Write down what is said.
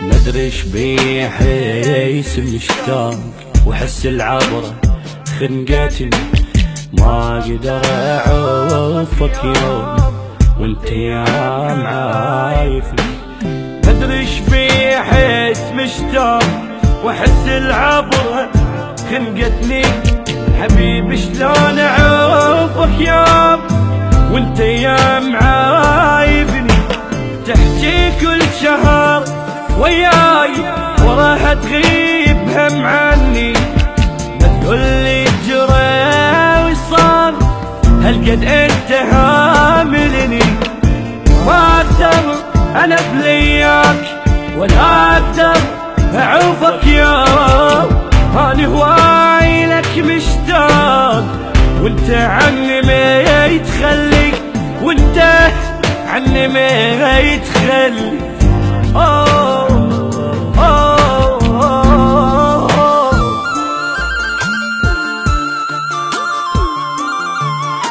مدري ايش بيه حيس مشتاق وحس العبرة خنقتني، ما اقدر اعوفك يوم وانت يا معايفني. مدري ايش بيه حيس مشتاق وحس العبرة خنقتني، حبيبي شلون اعوفك يوم وانت يا معايفني. تحكي كل شهر وياي وراها تغيب هم عني، ما تقولي جرى وصار هالقد انت هاملني. ما اقدر انا بلياك ولا اقدر اعوفك يوم، انا هواي لك مشتاق وانت عني ما يتخلي، وانت عني ما يتخلي.